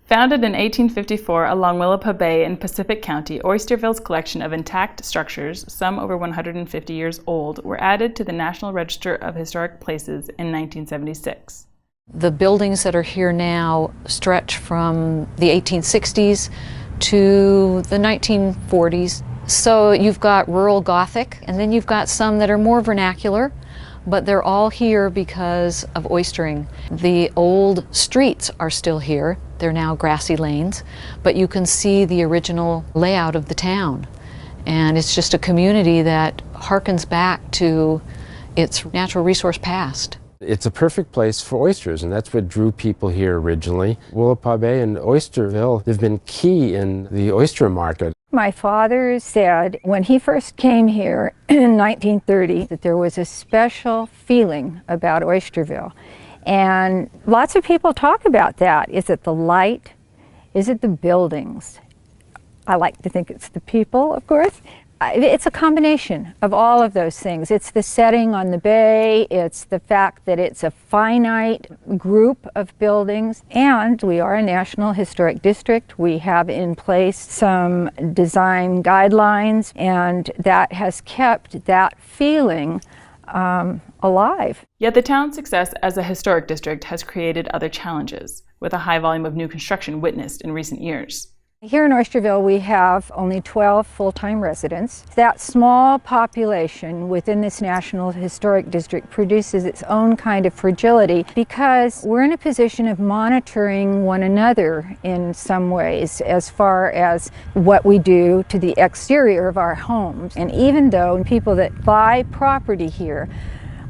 Founded in 1854 along Willapa Bay in Pacific County, Oysterville's collection of intact structures, some over 150 years old, were added to the National Register of Historic Places in 1976. The buildings that are here now stretch from the 1860s to the 1940s. So you've got rural Gothic, and then you've got some that are more vernacular, but they're all here because of oystering. The old streets are still here. They're now grassy lanes, but you can see the original layout of the town. And it's just a community that harkens back to its natural resource past. It's a perfect place for oysters, and that's what drew people here originally. Willapa Bay and Oysterville have been key in the oyster market. My father said when he first came here in 1930 that there was a special feeling about Oysterville. And lots of people talk about that. Is it the light? Is it the buildings? I like to think it's the people, of course. It's a combination of all of those things. It's the setting on the bay, it's the fact that it's a finite group of buildings, and we are a National Historic District. We have in place some design guidelines, and that has kept that feeling alive. Yet the town's success as a historic district has created other challenges, with a high volume of new construction witnessed in recent years. Here in Oysterville, we have only 12 full-time residents. That small population within this National Historic District produces its own kind of fragility because we're in a position of monitoring one another in some ways as far as what we do to the exterior of our homes. And even though people that buy property here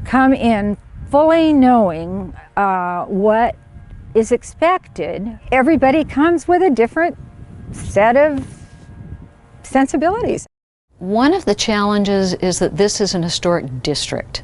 come in fully knowing what is expected, everybody comes with a different set of sensibilities. One of the challenges is that this is an historic district,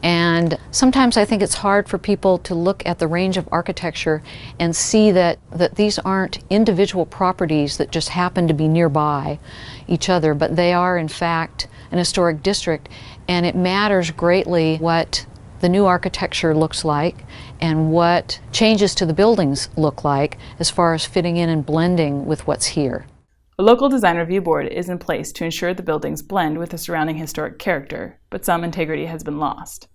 and sometimes I think it's hard for people to look at the range of architecture and see that these aren't individual properties that just happen to be nearby each other, but they are in fact an historic district, and it matters greatly what the new architecture looks like and what changes to the buildings look like as far as fitting in and blending with what's here. A local design review board is in place to ensure the buildings blend with the surrounding historic character, but some integrity has been lost.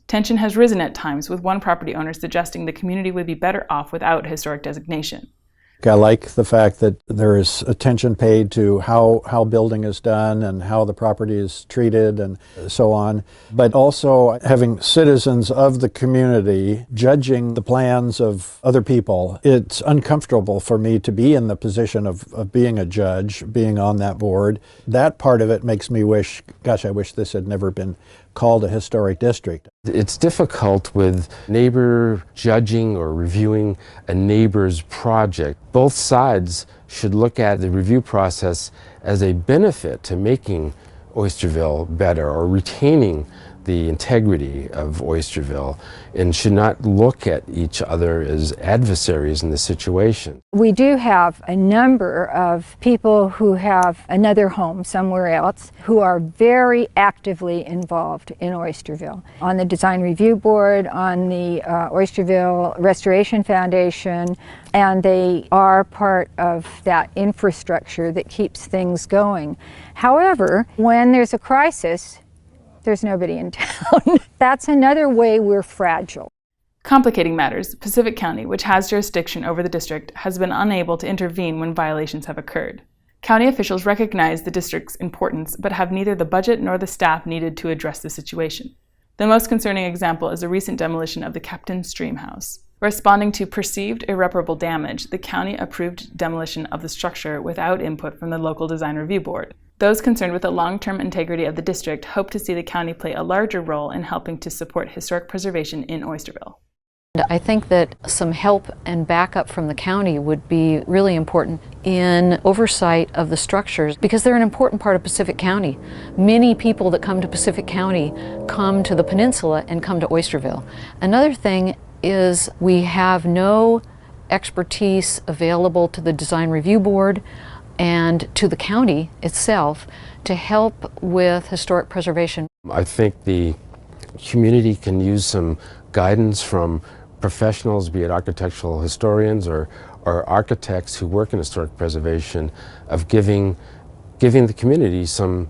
Tension has risen at times, with one property owner suggesting the community would be better off without historic designation. I like the fact that there is attention paid to how building is done and how the property is treated and so on, but also having citizens of the community judging the plans of other people. It's uncomfortable for me to be in the position of being a judge, being on that board. That part of it makes me wish, gosh, I wish this had never been called a historic district. It's difficult with neighbor judging or reviewing a neighbor's project. Both sides should look at the review process as a benefit to making Oysterville better or retaining the integrity of Oysterville, and should not look at each other as adversaries in the situation. We do have a number of people who have another home somewhere else who are very actively involved in Oysterville. On the Design Review Board, on the Oysterville Restoration Foundation, and they are part of that infrastructure that keeps things going. However, when there's a crisis, there's nobody in town. That's another way we're fragile. Complicating matters, Pacific County, which has jurisdiction over the district, has been unable to intervene when violations have occurred. County officials recognize the district's importance, but have neither the budget nor the staff needed to address the situation. The most concerning example is the recent demolition of the Captain Stream House. Responding to perceived irreparable damage, the county approved demolition of the structure without input from the local design review board. Those concerned with the long-term integrity of the district hope to see the county play a larger role in helping to support historic preservation in Oysterville. I think that some help and backup from the county would be really important in oversight of the structures, because they're an important part of Pacific County. Many people that come to Pacific County come to the peninsula and come to Oysterville. Another thing is we have no expertise available to the Design Review Board and to the county itself to help with historic preservation. I think the community can use some guidance from professionals, be it architectural historians or or architects who work in historic preservation of giving the community some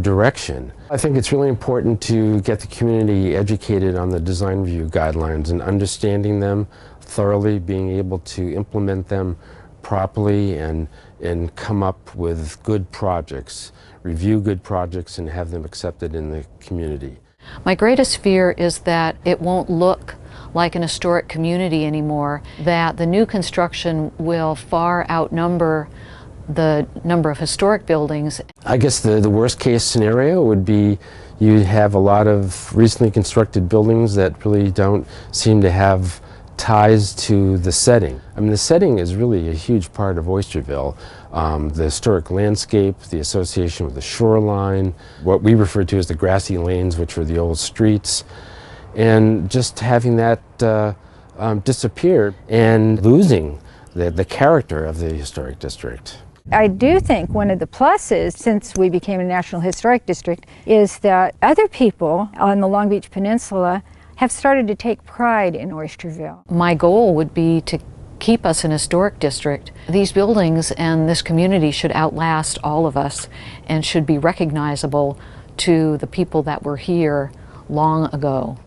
direction. I think it's really important to get the community educated on the design review guidelines and understanding them thoroughly, being able to implement them properly and come up with good projects, review good projects and have them accepted in the community. My greatest fear is that it won't look like an historic community anymore, that the new construction will far outnumber the number of historic buildings. I guess the worst case scenario would be you have a lot of recently constructed buildings that really don't seem to have ties to the setting. I mean, the setting is really a huge part of Oysterville. The historic landscape, the association with the shoreline, what we refer to as the grassy lanes, which were the old streets, and just having that disappear and losing the character of the historic district. I do think one of the pluses, since we became a National Historic District, is that other people on the Long Beach Peninsula have started to take pride in Oysterville. My goal would be to keep us an historic district. These buildings and this community should outlast all of us and should be recognizable to the people that were here long ago.